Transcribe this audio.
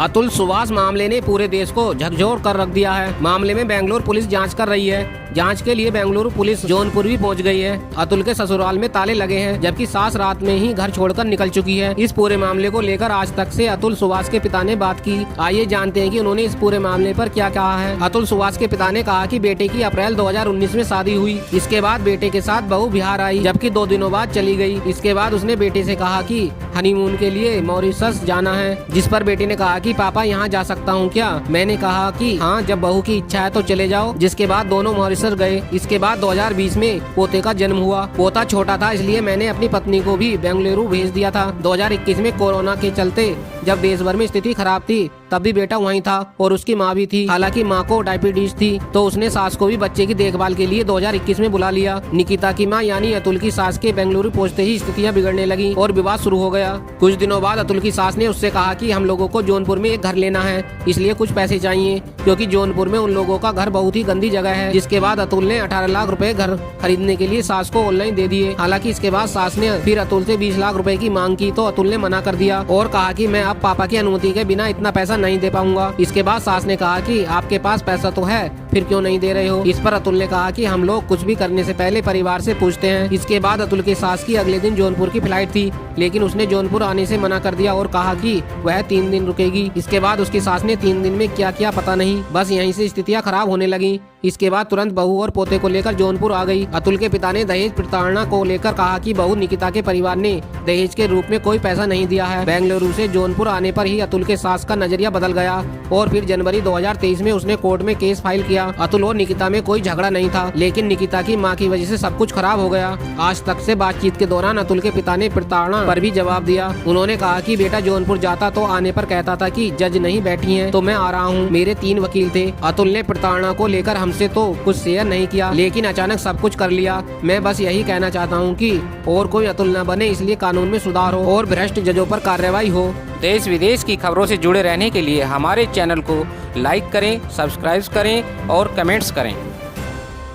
अतुल सुभाष मामले ने पूरे देश को झकझोर कर रख दिया है। मामले में बेंगलोर पुलिस जांच कर रही है। जांच के लिए बेंगलुरु पुलिस जौनपुर भी पहुंच गई है। अतुल के ससुराल में ताले लगे हैं, जबकि सास रात में ही घर छोड़कर निकल चुकी है। इस पूरे मामले को लेकर आज तक से अतुल सुभाष के पिता ने बात की। आइए जानते हैं कि उन्होंने इस पूरे मामले पर क्या कहा है। अतुल सुभाष के पिता ने कहा कि बेटे की अप्रैल 2019 में शादी हुई। इसके बाद बेटे के साथ बहू बिहार आई, जबकि 2 दिनों बाद चली गई। इसके बाद उसने बेटे से कहा कि हनीमून के लिए मॉरिशस जाना है, जिस पर बेटे ने कहा कि पापा यहाँ जा सकता हूँ क्या। मैंने कहा कि हाँ, जब बहू की इच्छा है तो चले जाओ। जिसके बाद दोनों मॉरिशस गए। इसके बाद 2020 में पोते का जन्म हुआ। पोता छोटा था, इसलिए मैंने अपनी पत्नी को भी बेंगलुरु भेज दिया था। 2021 में कोरोना के चलते जब देश भर में स्थिति खराब थी, तब भी बेटा वहीं था और उसकी माँ भी थी। हालांकि माँ को डायबिटीज थी, तो उसने सास को भी बच्चे की देखभाल के लिए 2021 में बुला लिया। निकिता की माँ यानी अतुल की सास के बेंगलुरु पहुंचते ही स्थितियां बिगड़ने लगी और विवाद शुरू हो गया। कुछ दिनों बाद अतुल की सास ने उससे कहा कि हम लोगों को जौनपुर में एक घर लेना है, इसलिए कुछ पैसे चाहिए, क्योंकि जौनपुर में उन लोगों का घर बहुत ही गंदी जगह है। जिसके बाद अतुल ने 18 लाख रुपए घर खरीदने के लिए सास को ऑनलाइन दे दिए। हालांकि इसके बाद सास ने फिर अतुल से 20 लाख रुपए की मांग की, तो अतुल ने मना कर दिया और कहा कि मैं अब पापा की अनुमति के बिना इतना पैसा नहीं दे पाऊंगा। इसके बाद सास ने कहा कि आपके पास पैसा तो है, फिर क्यों नहीं दे रहे हो। इस पर अतुल ने कहा कि हम लोग कुछ भी करने से पहले परिवार से पूछते हैं। इसके बाद अतुल के सास की अगले दिन जौनपुर की फ्लाइट थी, लेकिन उसने जौनपुर आने से मना कर दिया और कहा कि वह 3 दिन रुकेगी। इसके बाद उसकी सास ने 3 दिन में क्या किया पता नहीं, बस यहीं से स्थितियां खराब होने लगी। इसके बाद तुरंत बहू और पोते को लेकर जौनपुर आ गई। अतुल के पिता ने दहेज प्रताड़ना को लेकर कहा कि बहू निकिता के परिवार ने दहेज के रूप में कोई पैसा नहीं दिया है। बेंगलुरु से जौनपुर आने पर ही अतुल के सास का नजरिया बदल गया और फिर जनवरी 2023 में उसने कोर्ट में केस फाइल किया। अतुल और निकिता में कोई झगड़ा नहीं था, लेकिन निकिता की मां की वजह से सब कुछ खराब हो गया। आज तक से बातचीत के दौरान अतुल के पिता ने प्रताड़ना पर भी जवाब दिया। उन्होंने कहा कि बेटा जौनपुर जाता तो आने पर कहता था कि जज नहीं बैठी है तो मैं आ रहा हूँ, मेरे 3 वकील थे। अतुल ने प्रताड़ना को लेकर हमसे तो कुछ शेयर नहीं किया, लेकिन अचानक सब कुछ कर लिया। मैं बस यही कहना चाहता हूँ कि और कोई अतुल न बने, इसलिए कानून में सुधार हो और भ्रष्ट जजों पर कार्रवाई हो। देश विदेश की खबरों से जुड़े रहने के लिए हमारे चैनल को लाइक करें, सब्सक्राइब करें और कमेंट्स करें।